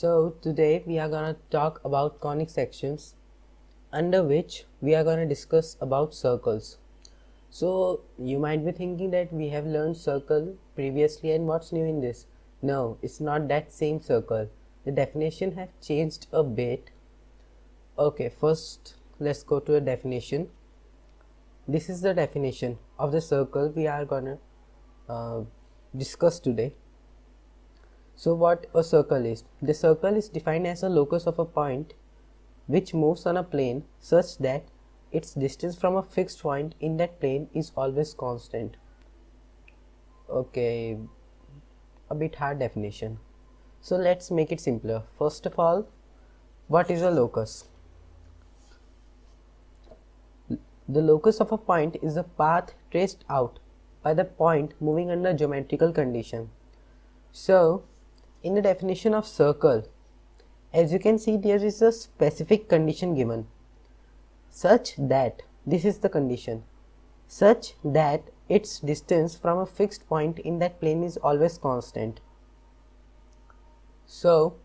So today we are gonna talk about conic sections, under which we are gonna discuss about circles. So you might be thinking that we have learned circle previously and what's new in this? No, it's not that same circle. The definition have changed a bit. Okay, first let's go to a definition. This is the definition of the circle we are gonna discuss today. So what a circle is? The circle is defined as a locus of a point which moves on a plane such that its distance from a fixed point in that plane is always constant. Okay, a bit hard definition. So let's make it simpler. First of all, what is a locus? The locus of a point is the path traced out by the point moving under geometrical condition. So, in the definition of circle, as you can see, there is a specific condition given, such that, this is the condition, such that its distance from a fixed point in that plane is always constant. So,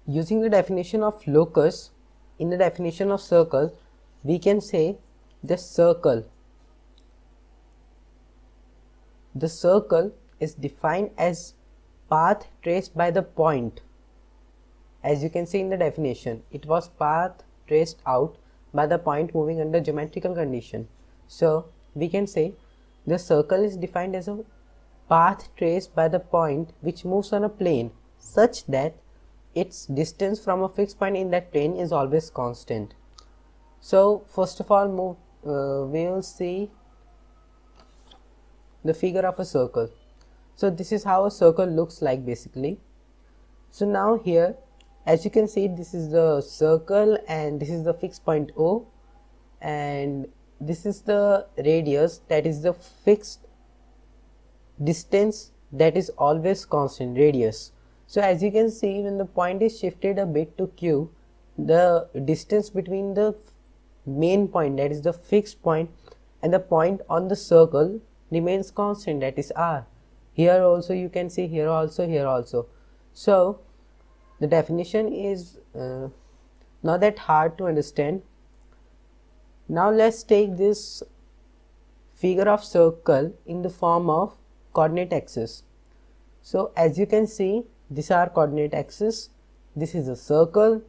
using the definition of locus, in the definition of circle, we can say the circle is defined as path traced by the point. As you can see in the definition, it was path traced out by the point moving under geometrical condition. So we can say the circle is defined as a path traced by the point which moves on a plane such that its distance from a fixed point in that plane is always constant. So first of all, we will see the figure of a circle. So this is how a circle looks like basically. So now here, as you can see, this is the circle and this is the fixed point O, and this is the radius, that is the fixed distance that is always constant, radius. So as you can see, when the point is shifted a bit to Q, the distance between the main point, that is the fixed point, and the point on the circle remains constant, that is R. Here also you can see, here also, here also. So the definition is not that hard to understand. Now let's take this figure of circle in the form of coordinate axis. So as you can see, these are coordinate axis. This is a circle.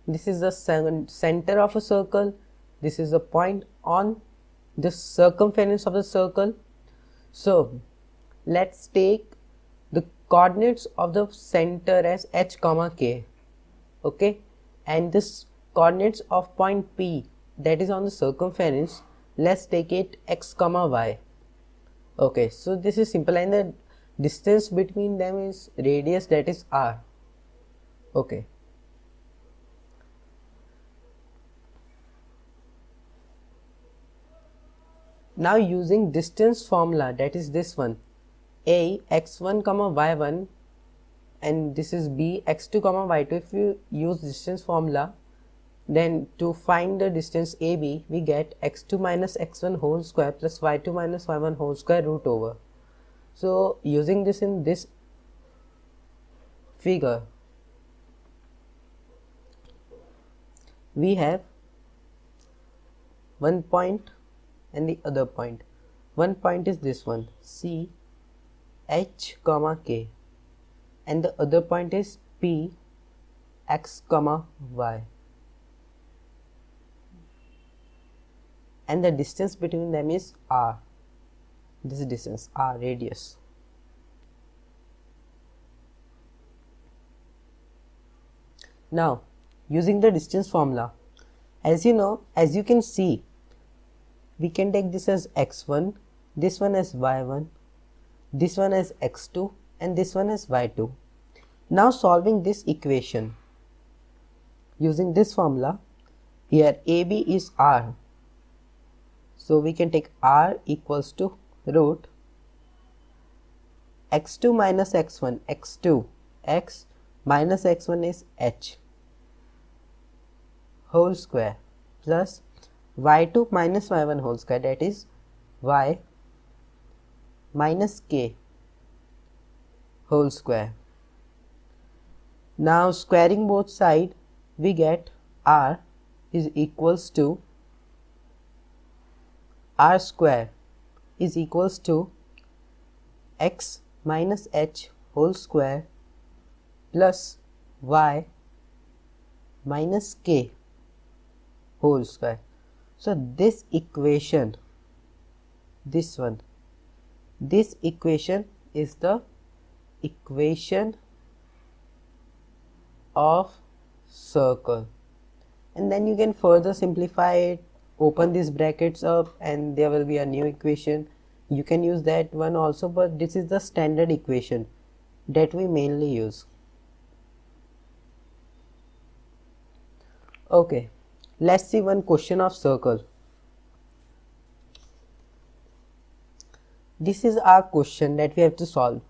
This is the center of a circle. This is the point on the circumference of the circle. So let's take the coordinates of the center as h comma k, okay, and this coordinates of point P, that is on the circumference, let's take it x comma y. Okay, so this is simple, and the distance between them is radius, that is R. Okay, now using distance formula, that is this one, a x1 comma y1, and this is b x2 comma y2. If you use distance formula, then to find the distance AB, we get x2 minus x1 whole square plus y2 minus y1 whole square root over. So using this in this figure, we have one point and the other point. One point is this one, C h comma k, and the other point is P x comma y, and the distance between them is R. This distance R, radius. Now using the distance formula, as you know, as you can see, we can take this as x1, this one as y1, this one as x2, and this one as y2. Now solving this equation using this formula, here AB is R, so we can take R equals to root x2 minus x1, x2, x minus x1 is h whole square plus y2 minus y1 whole square, that is y minus k whole square. Now squaring both sides, we get r is equals to r square is equals to x minus h whole square plus y minus k whole square. So this equation, this equation is the equation of circle, and then you can further simplify it, open these brackets up, and there will be a new equation. You can use that one also, but this is the standard equation that we mainly use. Okay, let's see one question of circle. This is our question that we have to solve.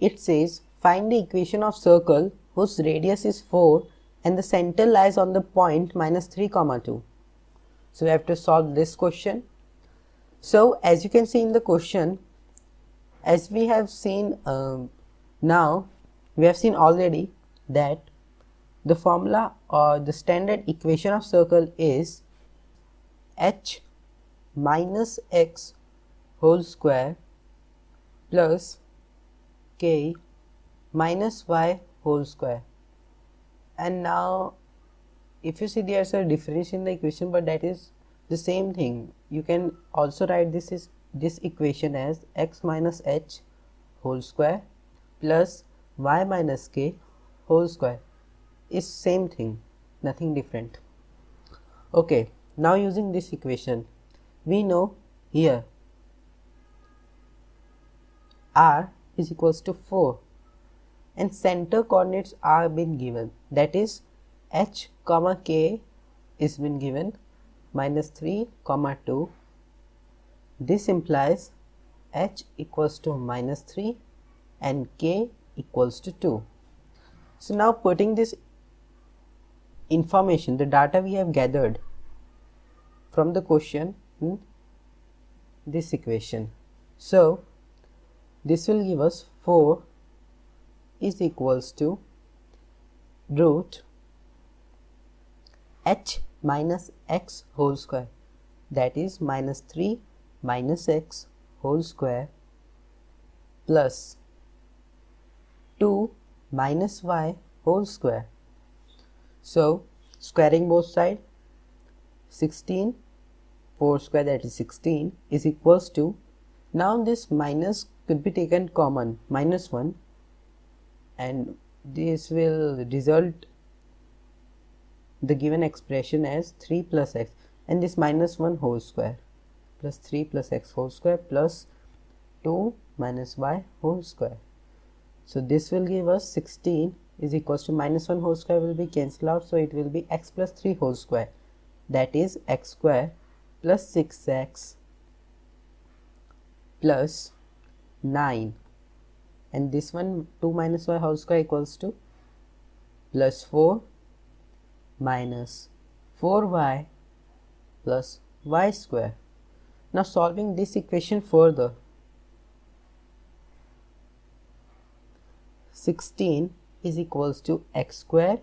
It says find the equation of circle whose radius is 4 and the center lies on the point minus 3, 2. So we have to solve this question. So as you can see in the question, as we have seen now, we have seen already that the formula or the standard equation of circle is h minus x whole square plus k minus y whole square. And now if you see, there's a difference in the equation, but that is the same thing. You can also write this equation as x minus h whole square plus y minus k whole square. Is same thing, nothing different. Okay, now using this equation, we know here r is equals to 4 and center coordinates are been given, that is h comma k is been given minus 3, 2. This implies h equals to minus 3 and k equals to 2. So now putting this information, the data we have gathered from the question in this equation, so this will give us 4 is equals to root h minus x whole square, that is minus 3 minus x whole square plus 2 minus y whole square. So squaring both sides, 16, 4 square, that is 16, is equals to, now this minus could be taken common, minus 1, and this will result the given expression as 3 plus x, and this minus 1 whole square plus 3 plus x whole square plus 2 minus y whole square. So this will give us 16 is equals to minus 1 whole square will be cancelled out, so it will be x plus 3 whole square, that is x square plus 6x plus 9, and this one 2 minus y whole square equals to plus 4 minus 4y plus y square. Now solving this equation further, 16 is equals to x square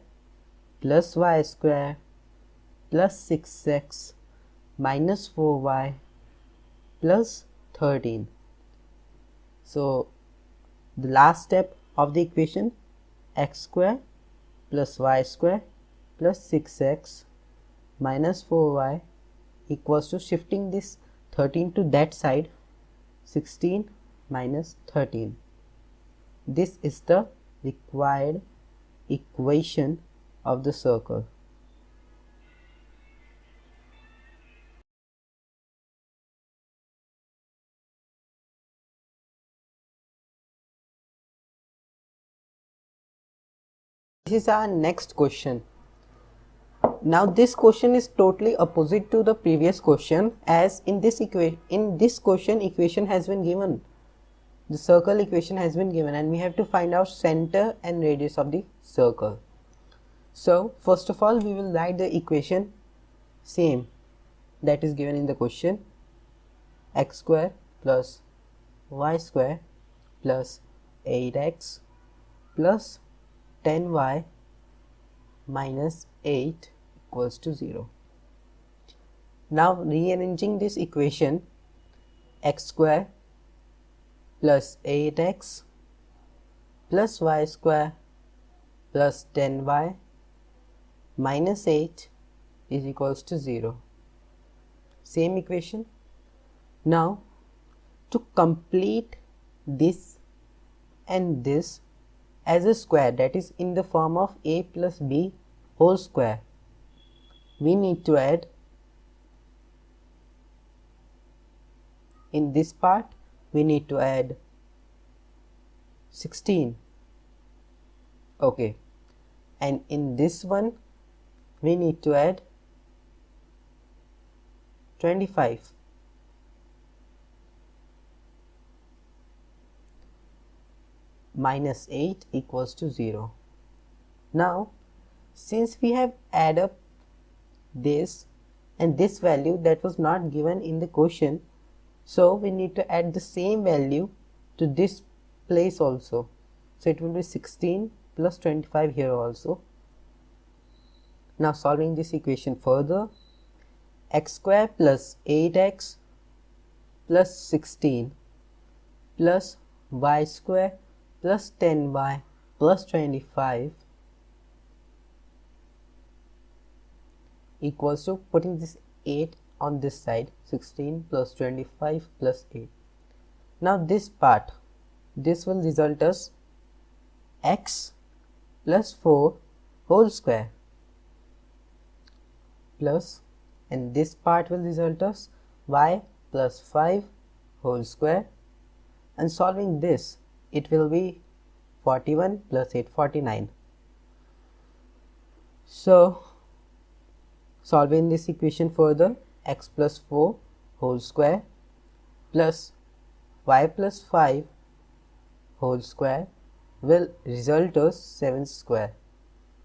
plus y square plus 6x minus 4y plus 13. So the last step of the equation, x square plus y square plus 6x minus 4y equals to, shifting this 13 to that side, 16 minus 13. This is the required equation of the circle. This is our next question. Now this question is totally opposite to the previous question, as in this question equation has been given, the circle equation has been given, and we have to find out center and radius of the circle. So first of all we will write the equation same that is given in the question, x square plus y square plus 8x plus 10y minus 8 equals to 0. Now rearranging this equation, x square plus 8x plus y square plus 10y minus 8 is equals to 0. Same equation. Now to complete this and this as a square, that is in the form of a plus b whole square, we need to add in this part, we need to add 16. Okay, and in this one we need to add 25. Minus 8 equals to 0. Now since we have added up this and this value that was not given in the question, so we need to add the same value to this place also. So it will be 16 plus 25 here also. Now solving this equation further, x square plus 8x plus 16 plus y square plus 10y plus 25 equals to, putting this 8 on this side, 16 plus 25 plus 8. Now this part, this will result as x plus 4 whole square plus, and this part will result as y plus 5 whole square, and solving this it will be 41 plus 8, 49. So solving this equation further, x plus 4 whole square plus y plus 5 whole square will result as 7 square.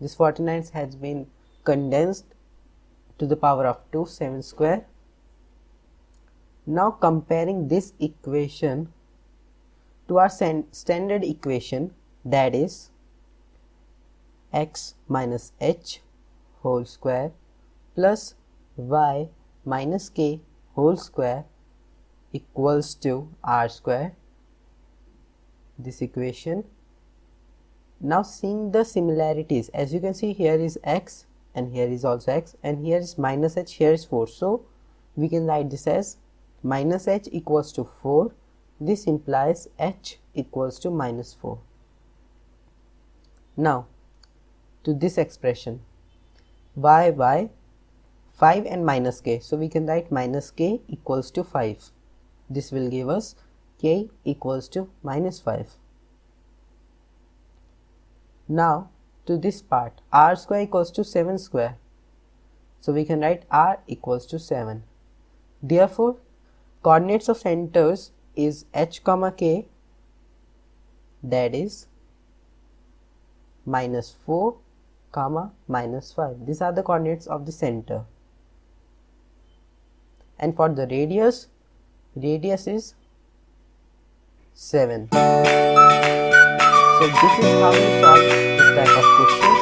This 49 has been condensed to the power of 2, 7 square. Now comparing this equation to our standard equation, that is x minus h whole square plus y minus k whole square equals to r square, this equation. Now seeing the similarities, as you can see, here is x and here is also x, and here is minus h, here is 4, so we can write this as minus h equals to 4. This implies h equals to minus 4. Now to this expression, y 5 and minus k, so we can write minus k equals to 5. This will give us k equals to minus 5. Now to this part, r square equals to 7 square, so we can write r equals to 7. Therefore coordinates of centers is h comma k, that is minus 4 comma minus 5. These are the coordinates of the center. And for the radius is 7. So this is how you solve this type of question.